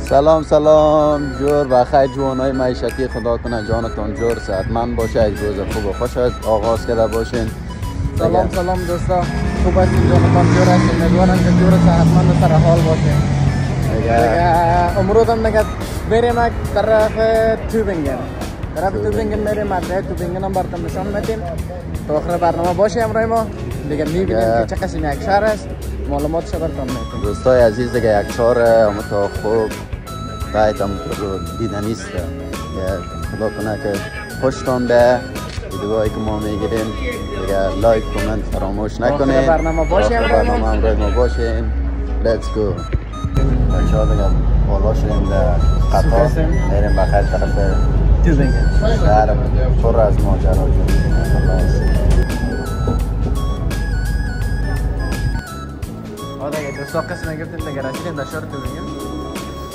سلام جور بخیر جوانای معیشتی، خدا کنه جانتان جور صحتمند باشه، یک روز خوب و خوش آغاز کرده باشین. سلام دوستا، خوب هستین؟ جانتان جور هستین؟ امیدوارم که جور صحتمند و سر حال باشین. امروز هم دیگه بریم طرف توبینگن میریم، مدرسه توبینگن هم براتون نشان میدیم. تا آخر برنامه باشه همراه ما دیگه میبینیم که چه قسم یک شهر است، معلوماتش براتون میدیم. دوستای عزیز دیگه یک شهر اما تا خوب باید هم دیدنی است. خدا کنه که خوشتون به ویدیوهایی که ما میگیریم دیگه لایک کامنت فراموش نکنید. برنامه همراه ما باشین. لیتس گو. بچه‌ها دیگه بالا شدیم در قطار میریم بخیر طرف توبینگن. شهر پر از ماجرا دیگه دوستا قسم گرفتیم دیگه رسیدیم در شهر توبینگن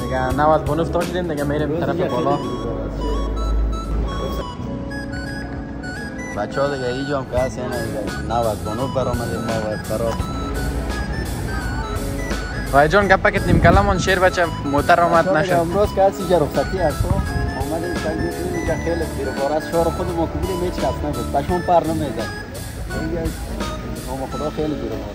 دیگه 90 بونوف تا شدیم دیگه میریم طرف بالا. بچه ها دیگه اینجا هم که هست یعنی 90 بونوف برآمدیم ما باید خراب وای جان گپا کردیم کلامون شیر بچه موتر آمد نشد. امروز که هست اینجا رخصتی هست آمدیم سنگیز اینجا خیلی بیروبار است. شهر خود ما که بودیم هیچ کس نبود، پشمون پر نمیزد. اینجا خدا خیلی بیروبار.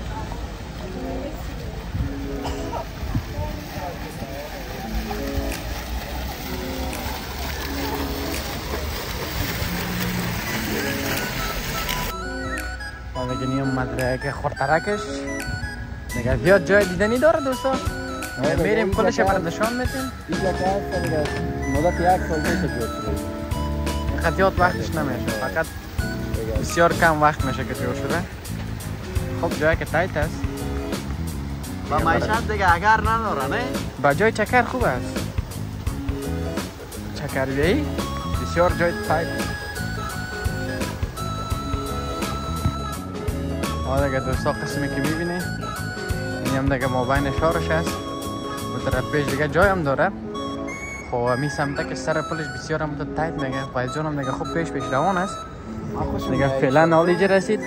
دیگه نیم مدرک خورترکش دیگه زیاد جای دیدنی داره دوستا. میریم کلش برات نشان میدیم. اینجا که هست دیگه مدت یک سال میشه جور شده. خطیات وقتش نمیشه، فقط بسیار کم وقت میشه که جور شده. خب جایی که تایت است با معیشت دیگه اگر نداره نه؟ با جای چکر خوب است. چکر بیایی بسیار جای تایت. دیگه دوستا قسمی که میبینی این هم دیگه مابین شهرش است. به طرف پیش دیگه جای هم داره. خب می سمته که سر پلش بسیار هم تایت میگه. پایز جان هم دیگه خوب پیش روان است. دیگه فعلا حال اینجا رسید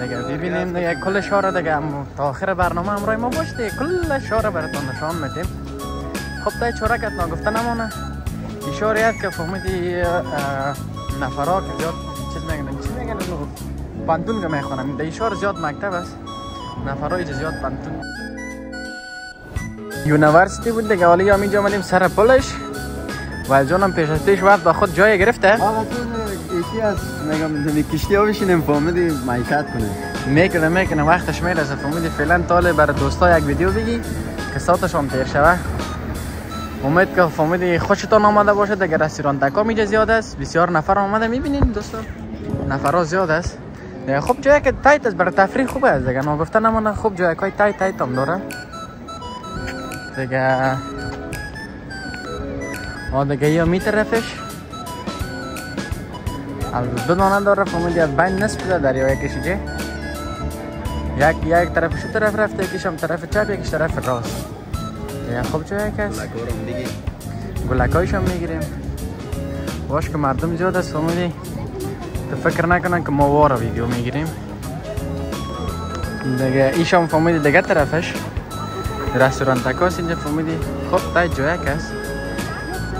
دیگه ببینیم دیگه کل شهر دیگه تا آخر برنامه همراه ما باش دیگه کل شهر براتون نشان میدیم. خب تا چورکت نگفته نمونه این شهری است که فهمیدی نفرا که زیاد چیز میگن پانتون که میخونم. در این شهر زیاد مکتب است، نفرای زیاد پانتون. یونیورسیتی بود دیگه. حالی هم اینجا آمدیم سر پلش و جانم پیش از پیش وقت با خود جای گرفته. آقا تو ایشی از میگم کشتی ها بشینیم فهمیدی معیشت کنه میکنه وقتش میرسه. فهمیدی فعلا تاله برای دوستا یک ویدیو بگی که ساعتش هم تیر شوه. امید که فهمیدی خوشتون آمده باشه دیگه. رستوران تکام اینجا زیاد است، بسیار نفر آمده میبینین دوستا، نفرها زیاد است. خب جایی که تایت است برای تفریح خوبه است دیگه. نگفته نمونه خوب جایی که تایت هم داره دیگه. دیگه یا می طرفش دو دانه داره فهمیدی از بین نصف ده دریا یکیش جه یک طرف شو طرف رفته، یکیش هم طرف چپ یکیش طرف راست دیگه. خب جایی که است گلکایش هم میگیریم باش که مردم زیاد است فهمیدی تو فکر نکنن که ما وارا ویدیو میگیریم دیگه. ایش هم فهمیدی دیگه طرفش رستوران تکاس اینجا فهمیدی خب تای جایی که است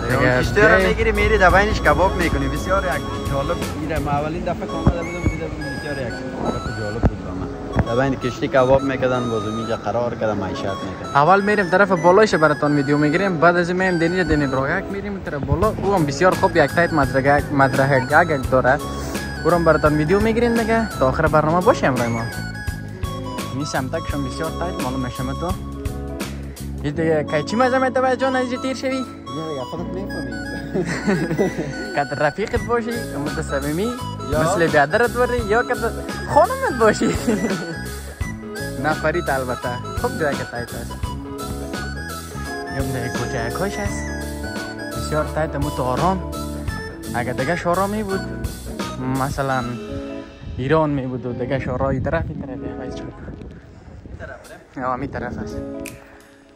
دیگه. کشتی رو میگیری میری در بینش کباب میکنی. بسیار یک جالب میره. ما اولین دفعه که آمده بودم دیده بودم بسیار یک جالب بود برام. در بین کشتی کباب میکردن بازم اینجا قرار کردن معیشت میکردن. اول میریم طرف بالایش براتون ویدیو میگیریم، بعد از این میریم دنی رویک میریم طرف بالا. او هم بسیار خوب یک تایت مدرسه داره. برام براتون ویدیو میگیریم دیگه تا آخر برنامه باشه همراه ما. می سمتکشون بسیار تایت معلوم میشه تو. این دیگه که چی مزه میده جان از تیر شوی؟ یا خودت نمیفهمی. که رفیقت باشی امید صمیمی مثل بیادرت بری یا که خانمت باشی نفرید البته. خوب جایی که تایت است. یم دیگه کجای کاش است بسیار تایت مو تو آرام. اگه دیگه شورا می بود مثلا ایران می بود و دیگه شورا ای طرف می طرف است.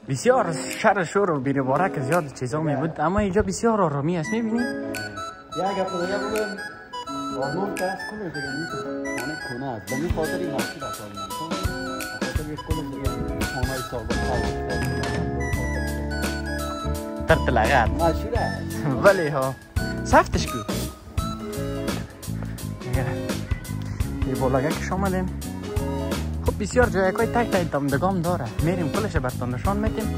بسیار شهر شور و بی‌روبارک زیاد چیزا می بود اما اینجا بسیار آرامی است. میبینی؟ یک گپ دیگه بگم آرمان که از کلش دیگه میتونه خانه است. به این خاطر این مسجد است آرمان. خاطر یک کلش دیگه خانه سابق ترت لغت ماشوره ولی ها سفتش کو یه بولاگه که شامدیم خب بسیار جایگاه تک تک دامدگام داره میریم کلش براتون نشان میدیم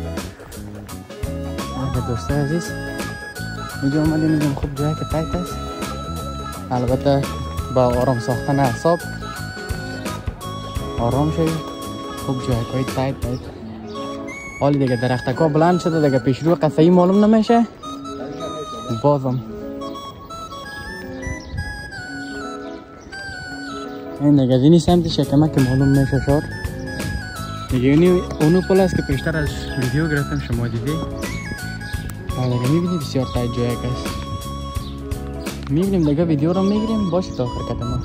دوستای عزیز اینجا اومدیم میگم خوب جایی که تایت است البته با آرام ساختن اعصاب آرام شوید خوب جایی تایت حالی دیگه درختکا بلند شده دیگه پیشرو قصه‌ای معلوم نمیشه بازم این دیگه دینی سمتش کمک معلوم میشه شد دیگه اونو پل است که پیشتر از ویدیو گرفتم شما دیدی دیگه میبینی بسیار تایت جایی است میبینیم دیگه ویدیو رو میگیریم باشه تا آخر قدم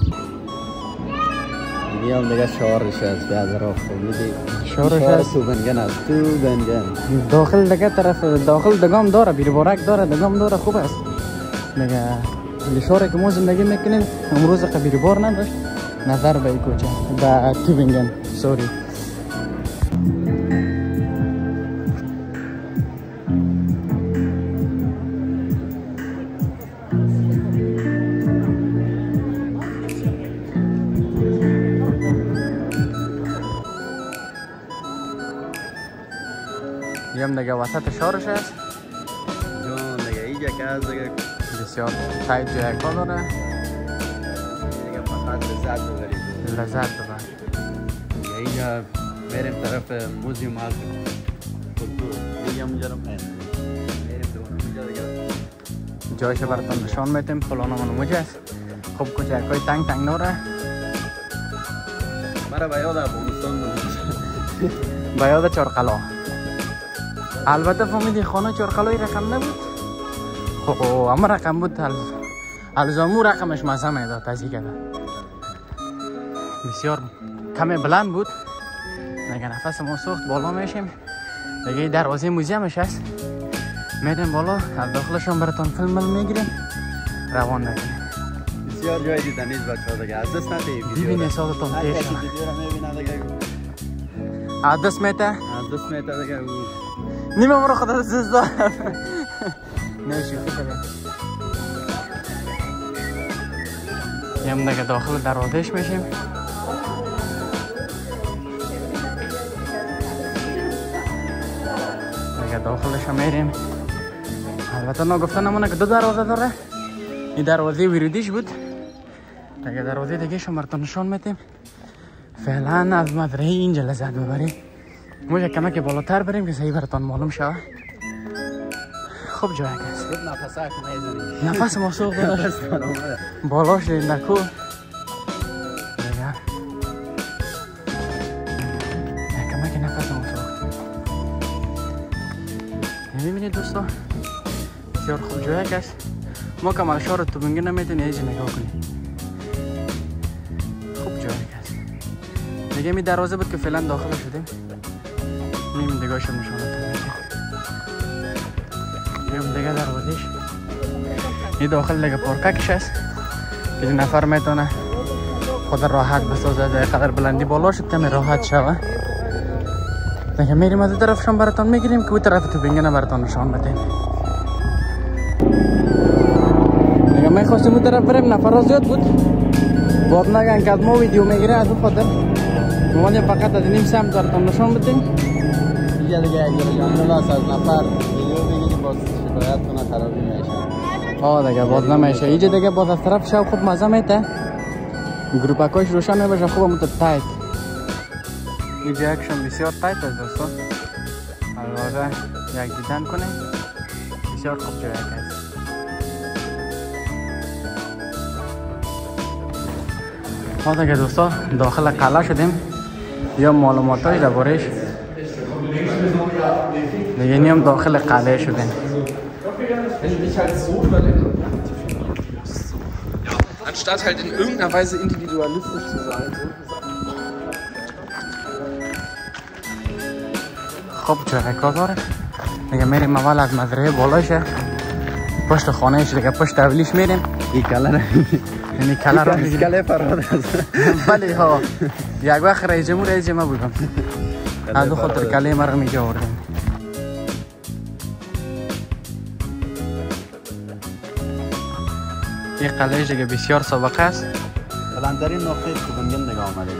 میام دیگه شارش است که از راه میدی شارش است تو بنگن است تو بنگن داخل دیگه طرف داخل دگام داره بیربارک داره دگام داره خوب است دیگه شاره که ما زندگی میکنیم امروز قبیل بار نداشت نظر به این کوچه به تو بنگن سوری یم دیگه وسط شارش است جان دیگه اینجا که از دیگه بسیار تایت جای کار داره دیگه فقط لذت ببرید لذت ببر دیگه اینجا میریم طرف موزیوم آرت کلتور دیگه اونجا رو میریم اونجا دیگه جایش براتون نشان میدیم پلانمون موجه است خوب کوچکای تنگ تنگ داره مرا به یاد افغانستان به یاد چارقلا البته فهمیدی خانه چارقلای رقم نبود خب اما رقم بود الزامو رقمش مزه میداد تازی کرده بسیار کمی بلند بود دیگه نفس ما سوخت بالا میشیم دیگه دروازه موزیمش هست میریم بالا از داخلشون براتون فیلم میگیریم روان میکنیم بسیار جای دیدنیز بچه‌ها دیگه از دست نده ویدیو ببینید سادتون تیش ویدیو رو میبینه دیگه از دست میته از دست میته دیگه نیمه مرا خدا زیز دارم نه شوخی کنیم یم دیگه داخل دروازهش میشیم دیگه داخلش میریم البته نگفته نمونه که دو دروازه داره این دروازه ورودیش بود دیگه دروازه دیگه شما براتون نشان میدیم فعلا از مزرعه اینجا لذت ببریم موجه کمک بالاتر بریم که صحیح براتون معلوم شود خوب جای است خود نفسک میزنی نفس ما سوق داشت بالاش نکو دیگه کمک نفس ما سوخت میبینید دوستا بسیار خوب جای است ما کمال شار تو بنگه نمیتونی ایجا نگاه کنی خوب جای است دیگه می دروازه بود که فعلا داخل شدیم میم دیگه شم نشانتون میدیم دیگه دروازهش این داخل دیگه پارککش هست که نفر میتونه خود راحت بسازه در قدر بلندی بالا شد کمی راحت شوه دیگه میریم از طرفشون براتون میگیریم که اون طرف تو بینگنه براتون نشان بدیم دیگه میخواستیم اون طرف بریم نفر زیاد بود باد نگن که از ما ویدیو میگیره از اون خاطر موالی فقط از نیم سمت براتون نشان بدیم اینجا دیگه اگر جانل هست از نفر ویدیو بگیری باز شکایت کنه خرابی میشه دیگه باز نمیشه اینجا دیگه باز از طرف شو خوب مزه میده گروپکاش روشن میباشه خوب همون تایت اینجا یکشون بسیار تایت است دوستان البته یک دیدن کنیم بسیار خوب جای است ما دیگه دوستان داخل قلعه شدیم یا معلوماتاش درباره‌اش دیگه نیم داخل قلعه شدیم Anstatt halt in irgendeiner Weise individualistisch zu sein. خب جای کار داره دیگه میریم اول از مزرعه بالاشه پشت خانهش دیگه پشت اولیش میریم این کلر یعنی کلر رو میگیریم کلر فراد است ولی ها یک وقت رئیس جمهور ما بودم از خاطر کله مرغ میگه آوردیم این قلعه دیگه بسیار سابقه است. بلندترین نقطه توبنگن دیگه آمده.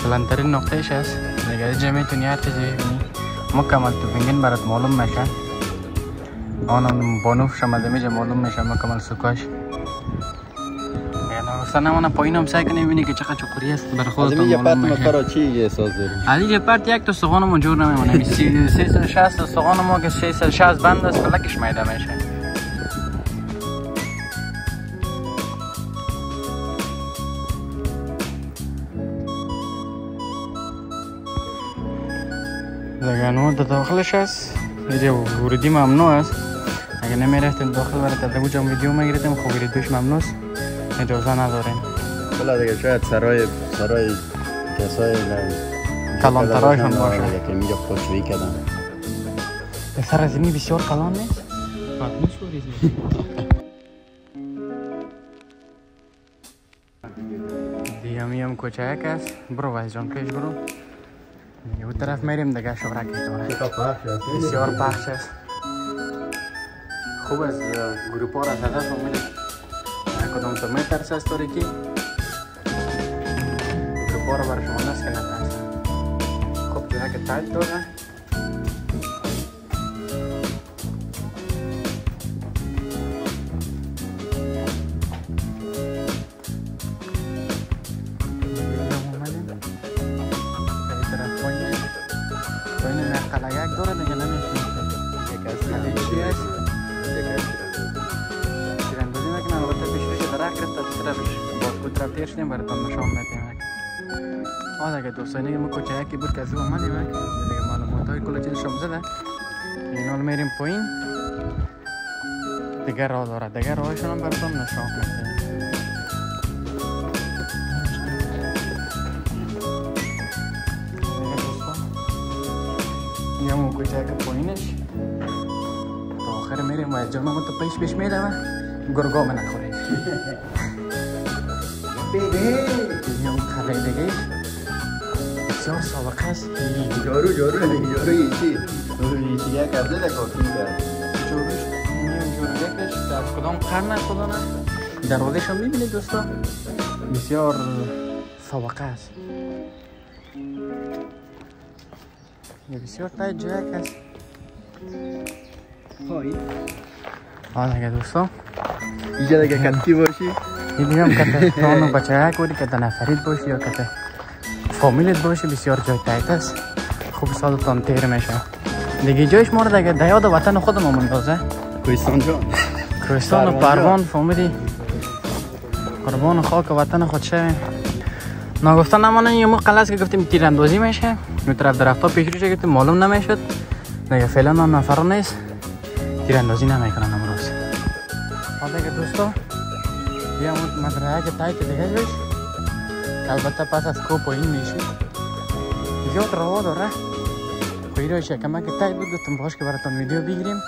بلندترین نقطهش است. دیگه اینجا میتونی هر چیزی ببینی. مکمل توبنگن برات معلوم میشه. آنم بانوف شما دمیجه معلوم میشه مکمل سکاش. اصلا من پایین هم سعی کنم ببینی که چقدر چقوری است برای خودتون معلوم میشه. از این چی احساس داری؟ از این پرت یک تا سوغانمون جور نمیمونه. 360 سوغان ما که 660 بند است فلکش میده میشه. دیگه نو داخلش است. اینجا ورودی ممنوع است. اگه نمیرفتیم داخل برای تدریج ویدیو میگیریم خب ویدیوش ممنوع است. اجازه نداریم. بلا دیگه شاید سرای کسای کلانترایشون باشه که میگه خوشویی کردن. سر از اینی بسیار کلان نیست؟ نیست بوریزی دیگه میم کوچک است. برو وایز جان پیش برو. دیگه اون طرف میریم دیگه شبرکش داره. بسیار پخش است. خوب است گروپا را هدف آمده. کدام تو میترس است داری که گروپا را برای شما نست که نترس. خوب جوره که تایت داره. تیرشیم براتون نشان میدیم. دیگه دوستانی ما کوچکی بود که از اون اومدیم. دیگه معلوماتای کل چیز شما زده. اینا رو میریم پایین. دیگه راه داره. دیگه راهشون هم براتون نشان میدیم. دیگه دوستان یا ما کوچک پایینش تا آخر میریم و از جانم تو پیش میدم گرگا من نخوریش. میام خبری دیگه بسیار سابقه است. جارو چی؟ یه کبزه ده کافی ده جاروش میام جارو یکش در کدام قرن است خدا نه دروازه‌ش هم میبینید دوستا بسیار سابقه است. بسیار تایید جایک است. دیگه دوستا اینجا دیگه کتکی باشی این دیگه هم کته نانو بچه ها کوری کته نفرید باشی یا کته فامیلت باشی بسیار جای تایت است. خوب سالتان تیر میشه. دیگه جایش ما رو دیگه دیاد وطن خودم هم اندازه کوهستان جان کوهستان و پروان فامیلی قربان خاک وطن خود شویم. نگفتن نمانه یه ما قلعه که گفتیم تیراندازی میشه اون طرف درختا پیش روشه گفتیم معلوم نمیشد. دیگه فعلا هم نفر نیست تیراندازی نمیکنن امروز. دیگه دوستا یه مدرعه که تایت دیگه جوش البته پس از کوپ و این میشه زیاد روا داره. خویروش یکمه که تایت بود گفتم باش که براتون ویدیو بگیریم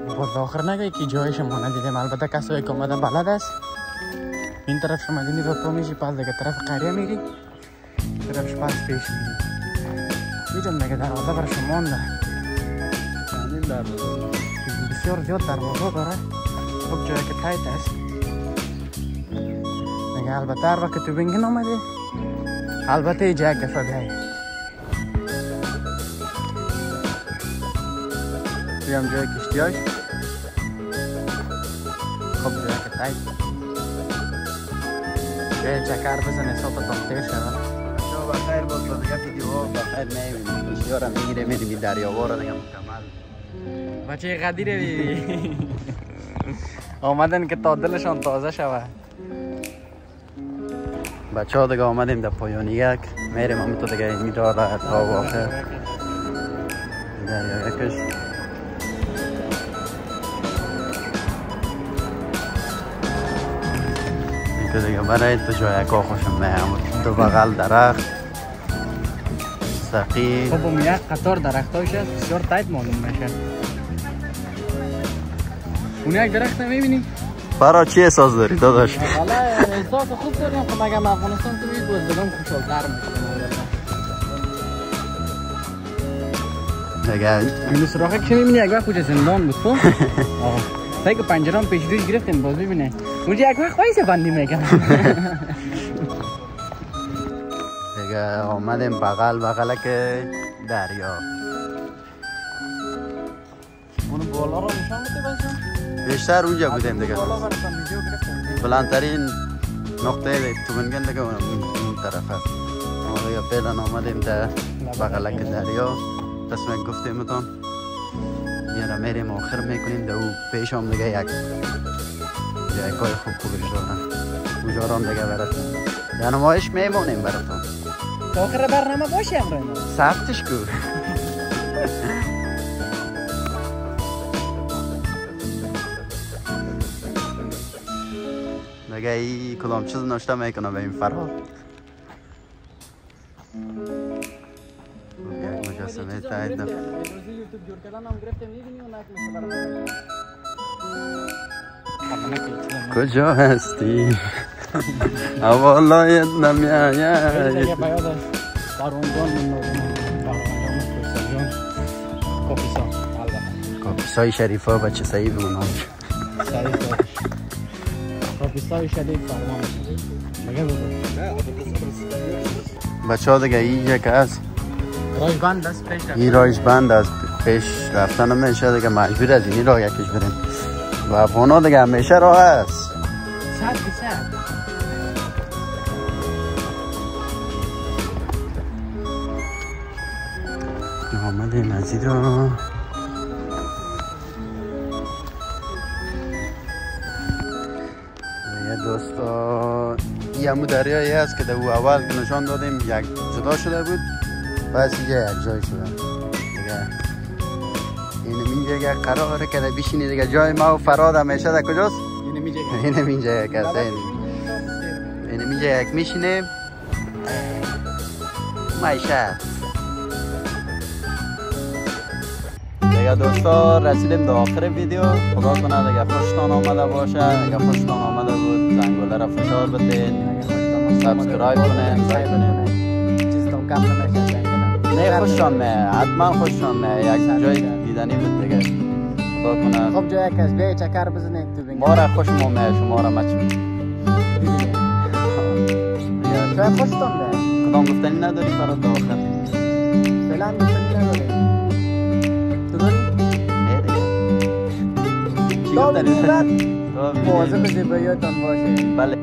باز آخر نگه که جایش ما ندیدیم. البته کسایی که آمده بلد است. این طرف شما دینی رو تو میشی پس دیگه طرف قریه میری طرفش پس پیش میری میجم دیگه دروازه برای شما نه بسیار زیاد دروازه داره. خوب جایی که تایت است. دیگه البته هر وقت تو بینگن آمده البته ای جای گفه بیایی بیام جای کشتیاش خوب جایی که تایت جای چکر بزن حسابتان تیر شده. بخیر باز تا دیگه ویدیو بخیر میبینیم کشتیار هم میگیره میریم دریاوار دیگه مکمل بچه قدیره بیدی آمدن که تا دلشان تازه شوه. بچه ها دیگه آمدیم در پایان یک میریم همون تو دیگه میداره تا واقع دریا یکش این دیگه برای تو جای اکا خوشم همون دو بغل درخت سقی خب اون یک قطار درخت هایش هست بسیار تایت معلوم میشه. اون یک درخت نمیبینی؟ برای چی احساس داری داداش؟ حالا احساس خوب داریم خب اگه افغانستان تو بید بازدگان خوشحالتر میکنم. دیگه این سراخه که میبینی یک وقت کجا زندان بود تو؟ تا که پنجرام پیش روش گرفتیم باز ببینه اونجا یک وقت خواهی بندی میکنم دیگه آمدیم بغل که دریا. اونو بالا رو نشان بده باشم بیشتر اونجا بودیم دیگه. بالا برسان ویدیو گرفتیم بلندترین نقطه تومنگل دیگه اون طرف هست. ما دیگه فعلا آمدیم در بغل که دریا. تصمیم گفتیم اتون میره میریم آخر میکنیم در او پیش هم دیگه یک جایگاه خوبش دارن. اونجا رو هم دیگه براتون در نمایش میمونیم براتون. تا آخر برنامه باشه امروز سختش کو. دیگه ای کدام چیز ناشته میکنه به این فرهاد. یک مجسمه تایید روزی یوتیوب جور کردن هم گرفتیم میبینی اون نکنه کجا هستی؟ اولایت نمیاید. دیگه بیاد باروندون من نوزم کافیسا کافیسای شریفا بچه سعید بمونم. کافیسای شریف فرمان مگه بگو بچه ها دیگه اینجا که هست رایجبند است پیش رفت این رایجبند از پیش رفتن همیشه دیگه مجبور از اینی راه یکیش بریم و افغان ها دیگه همیشه راه هست 100% آمدیم از این را دوستا این همون دریایی هست که در او اول که نشان دادیم یک جدا شده بود بس اینجا یک جای شده دیگه اینم اینجا قراره که در بیشینی دیگه جای ما و فراد همیشه در کجاست؟ اینم اینجا یک هست اینم اینجا یک میشینیم معیشت دیگه دوستا رسیدیم در آخر ویدیو خدا کنه دیگه خوشتان آمده باشه اگه خوشتان آمده بود زنگوله را فشار بدین سابسکرایب کنین لایک کنین چیزتون کم نمیشه نه خوشتان نه حتما خوشتان نه یک جای دیدنی بود دیگه خدا کنه خب جای کس بیای چکر بزنید تو بینید ما را خوش مومه شما را مچ جای خوشتون ده کدام گفتنی نداری فراد در آخر فعلا گفتنی نداری تو داری؟ نه دیگه چی تا گفتنی بگیرد نداری؟ مواظب زیباییتان باشه بله